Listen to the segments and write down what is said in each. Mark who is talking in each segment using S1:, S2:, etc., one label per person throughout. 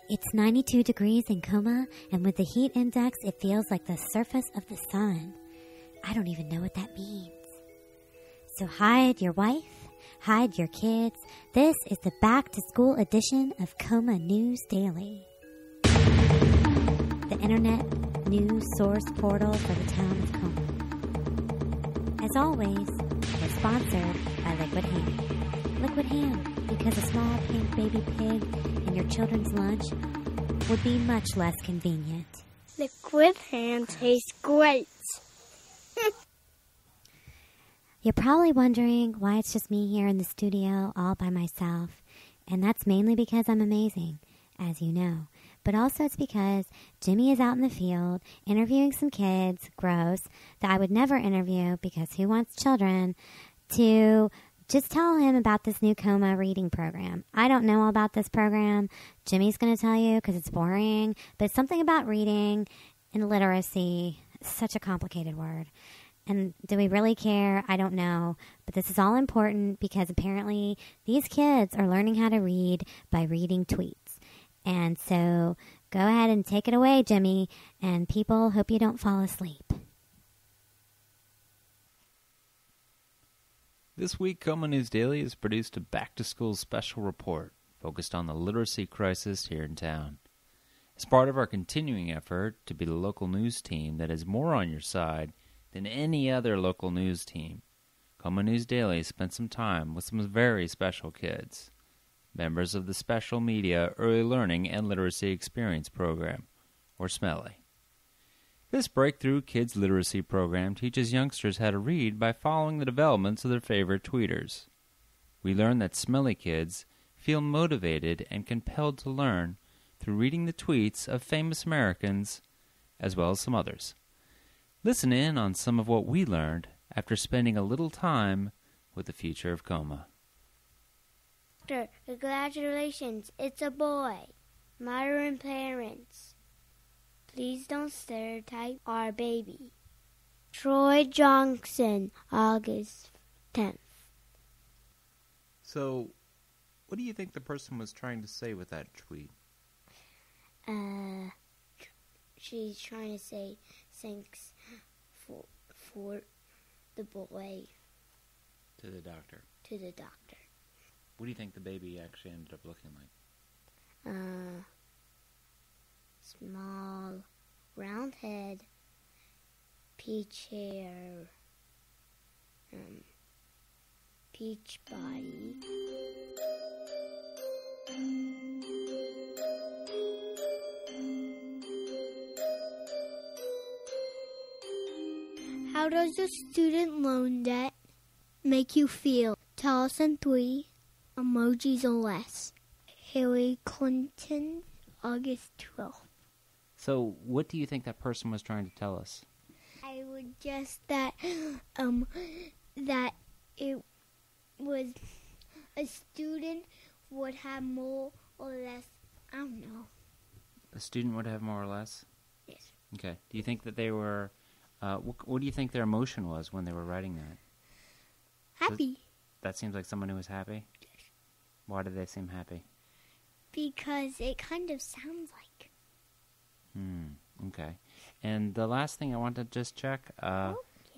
S1: It's 92 degrees in Coma, and with the heat index, it feels like the surface of the sun. I don't even know what that means. So hide your wife, hide your kids. This is the back-to-school edition of Coma News Daily, the internet news source portal for the town of Coma. As always, we're sponsored by Liquid Hand. Liquid Hand, because a small pink baby pig in your children's lunch would be much less convenient.
S2: Liquid Hand tastes great.
S1: You're probably wondering why it's just me here in the studio all by myself, and that's mainly because I'm amazing, as you know. But also it's because Jimmy is out in the field interviewing some kids, gross, that I would never interview because who wants children, to just tell him about this new Coma reading program. I don't know all about this program. Jimmy's going to tell you because it's boring, but it's something about reading and literacy. Such a complicated word. And do we really care? I don't know. But this is all important because apparently these kids are learning how to read by reading tweets. And so go ahead and take it away, Jimmy. And people, hope you don't fall asleep.
S3: This week, Coma News Daily has produced a back-to-school special report focused on the literacy crisis here in town. As part of our continuing effort to be the local news team that is more on your side than any other local news team, Coma News Daily spent some time with some very special kids, members of the Special Media Early Learning and Literacy Experience Program, or SMELI. This Breakthrough Kids Literacy program teaches youngsters how to read by following the developments of their favorite tweeters. We learn that SMELI kids feel motivated and compelled to learn through reading the tweets of famous Americans as well as some others. Listen in on some of what we learned after spending a little time with the future of Coma.
S2: Congratulations, it's a boy. Mother and parents, please don't stereotype our baby. Troy Johnson, August 10th.
S3: So, what do you think the person was trying to say with that tweet?
S2: She's trying to say thanks for the boy.
S3: To the doctor.
S2: To the doctor.
S3: What do you think the baby actually ended up looking like?
S2: Small, round head, peach hair, peach body. How does the student loan debt make you feel? Tell us in 3 emojis or less. Hillary Clinton, August 12th.
S3: So, what do you think that person was trying to tell us?
S2: I would guess that that it was a student would have more or less. I don't know.
S3: A student would have more or less?
S2: Yes.
S3: Okay. Do you think that they were... what do you think their emotion was when they were writing that?
S2: Happy.
S3: That seems like someone who was happy?
S2: Yes.
S3: Why did they seem happy?
S2: Because it kind of sounds like.
S3: Okay. And the last thing I want to just check,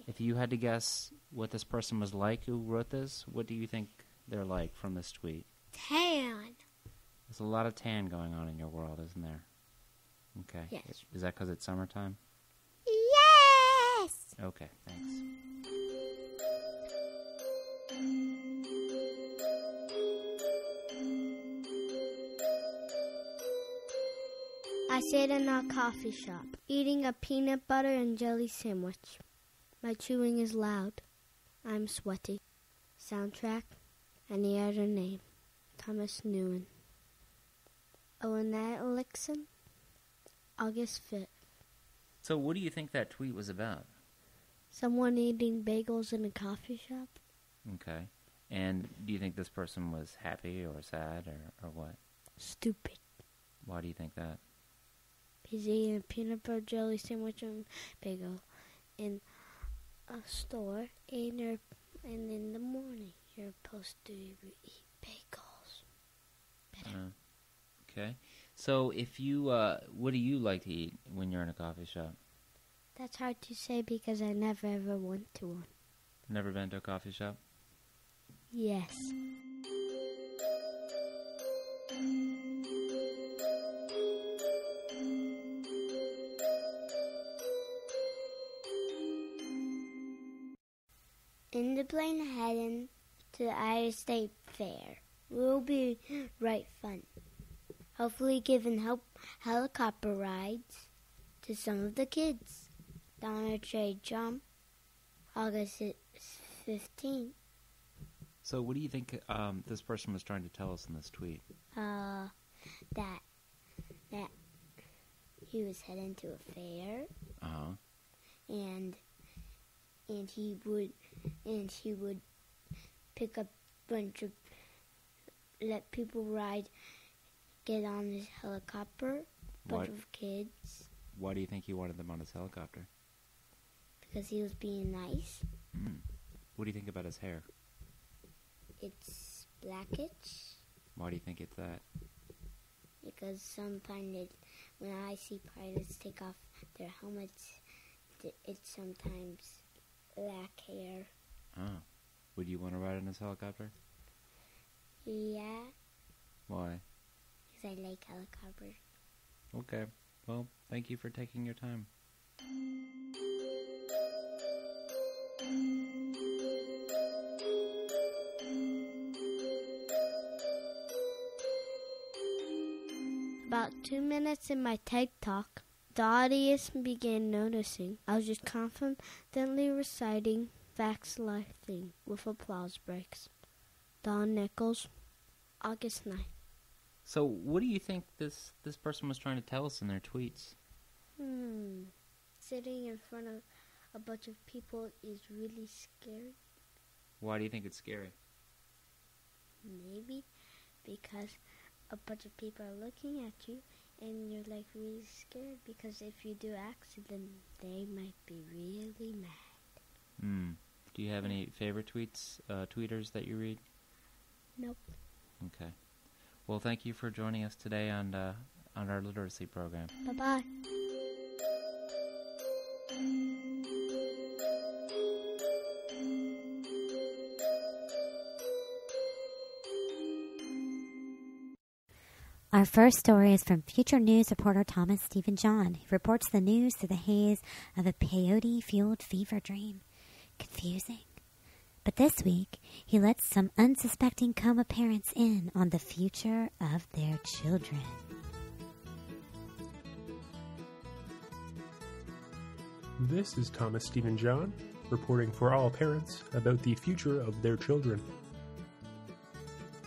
S3: if you had to guess what this person was like who wrote this, what do you think they're like from this tweet?
S2: Tan.
S3: There's a lot of tan going on in your world, isn't there? Okay.
S2: Yes.
S3: Is that because it's summertime?
S2: Yes.
S3: Okay, thanks.
S2: I sit in a coffee shop, eating a peanut butter and jelly sandwich. My chewing is loud. I'm sweaty. Soundtrack, Any Other Name, Thomas Newen. Lynette Elixon, August 5th.
S3: So what do you think that tweet was about?
S2: Someone eating bagels in a coffee shop.
S3: Okay. And do you think this person was happy or sad or what?
S2: Stupid.
S3: Why do you think that?
S2: He's eating a peanut butter jelly sandwich and bagel in a store, and in the morning you're supposed to eat bagels.
S3: Okay. So if you, what do you like to eat when you're in a coffee shop?
S2: That's hard to say because I never ever went to one.
S3: Never been to a coffee shop?
S2: Yes. In the plane heading to the Iowa State Fair will be right fun. Hopefully giving helicopter rides to some of the kids. Dollar Trade Jump, August 15th.
S3: So what do you think this person was trying to tell us in this tweet?
S2: That he was heading to a fair.
S3: Uh-huh.
S2: And he would pick up a bunch of, let people get on his helicopter, bunch of kids.
S3: Why do you think he wanted them on his helicopter?
S2: Because he was being nice.
S3: What do you think about his hair?
S2: It's blackish.
S3: Why do you think it's that?
S2: Because sometimes when I see pilots take off their helmets, it's sometimes black hair.
S3: Oh. Would you want to ride in his helicopter?
S2: Yeah.
S3: Why?
S2: Because I like helicopters.
S3: Okay. Well, thank you for taking your time.
S2: About 2 minutes in my TED Talk, the audience began noticing I was just confidently reciting facts laughing with applause breaks. Don Nichols, August 9th.
S3: So what do you think this person was trying to tell us in their tweets?
S2: Sitting in front of a bunch of people is really scary.
S3: Why do you think it's scary?
S2: Maybe because a bunch of people are looking at you and you're like really scared because if you do accident, they might be really mad.
S3: Do you have any favorite tweeters that you read?
S2: Nope.
S3: Okay. Well, thank you for joining us today on our literacy program.
S2: Bye-bye.
S1: Our first story is from Future News reporter Thomas Stephen John, who reports the news through the haze of a peyote-fueled fever dream. Confusing. But this week, he lets some unsuspecting Coma parents in on the future of their children.
S4: This is Thomas Stephen John, reporting for all parents about the future of their children.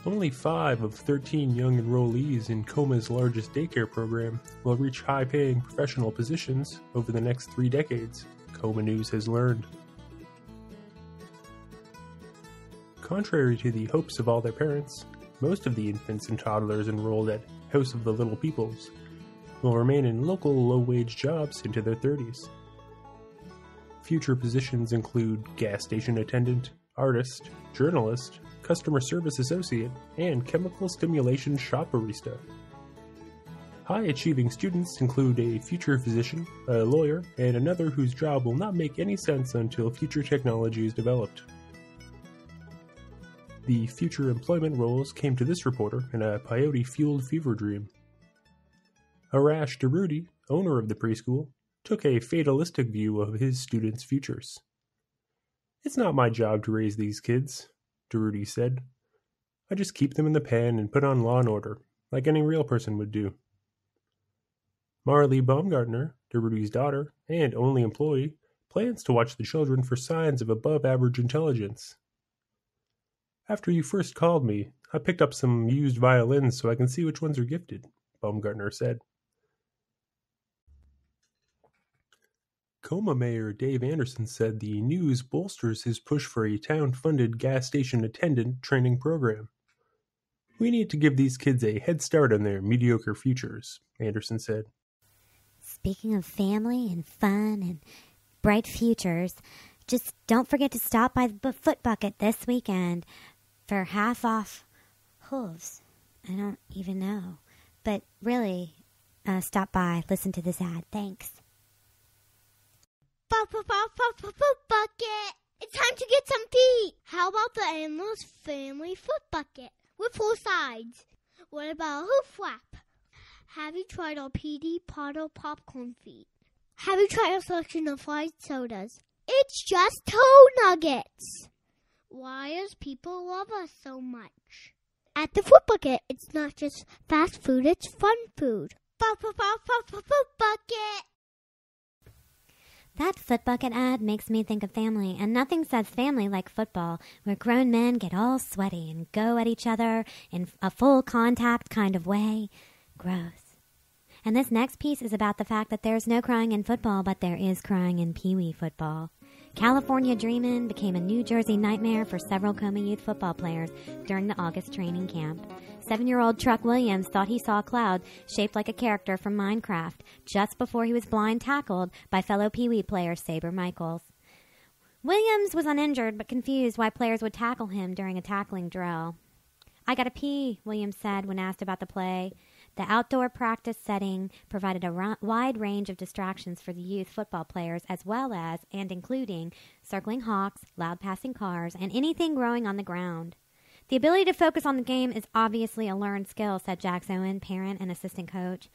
S4: Only 5 of 13 young enrollees in Coma's largest daycare program will reach high-paying professional positions over the next 3 decades, Coma News has learned. Contrary to the hopes of all their parents, most of the infants and toddlers enrolled at House of the Little Peoples will remain in local low-wage jobs into their 30s. Future positions include gas station attendant, artist, journalist, customer service associate, and chemical stimulation shop barista. High-achieving students include a future physician, a lawyer, and another whose job will not make any sense until future technology is developed. The future employment roles came to this reporter in a peyote-fueled fever dream. Arash Daruti, owner of the preschool, took a fatalistic view of his students' futures. "It's not my job to raise these kids," Daruti said. "I just keep them in the pen and put on Law and Order, like any real person would do." Marley Baumgartner, Daruti's daughter and only employee, plans to watch the children for signs of above-average intelligence. "After you first called me, I picked up some used violins so I can see which ones are gifted," Baumgartner said. Coma Mayor Dave Anderson said the news bolsters his push for a town-funded gas station attendant training program. "We need to give these kids a head start on their mediocre futures," Anderson said.
S1: Speaking of family and fun and bright futures, just don't forget to stop by the Foot Bucket this weekend for half-off hooves. I don't even know. But really, stop by, listen to this ad. Thanks.
S2: Foot bucket! It's time to get some feet! How about the Endless Family Foot Bucket with 4 sides? What about a hoof flap? Have you tried our PD Potter popcorn feet? Have you tried a selection of fried sodas? It's just toe nuggets! Why does people love us so much? At the Foot Bucket, it's not just fast food, it's fun food. Foot bucket!
S1: That Foot Bucket ad makes me think of family, and nothing says family like football, where grown men get all sweaty and go at each other in a full contact kind of way. Gross. And this next piece is about the fact that there's no crying in football, but there is crying in Pee Wee football. California Dreamin' became a New Jersey nightmare for several Coma youth football players during the August training camp. 7-year-old Truck Williams thought he saw a cloud shaped like a character from Minecraft just before he was blind tackled by fellow Pee Wee player Saber Michaels. Williams was uninjured but confused why players would tackle him during a tackling drill. "I gotta pee," Williams said when asked about the play. The outdoor practice setting provided a wide range of distractions for the youth football players, as well as, and including, circling hawks, loud passing cars, and anything growing on the ground. "The ability to focus on the game is obviously a learned skill," said Jax Owen, parent and assistant coach.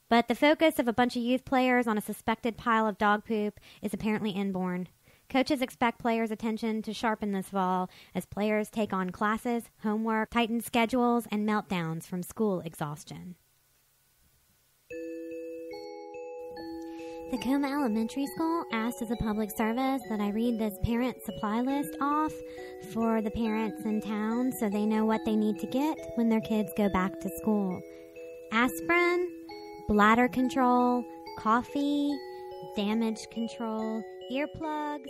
S1: "But the focus of a bunch of youth players on a suspected pile of dog poop is apparently inborn. Coaches expect players' attention to sharpen this fall as players take on classes, homework, tightened schedules, and meltdowns from school exhaustion." The Coma Elementary School asked as a public service that I read this parent supply list off for the parents in town so they know what they need to get when their kids go back to school. Aspirin, bladder control, coffee, damage control, earplugs,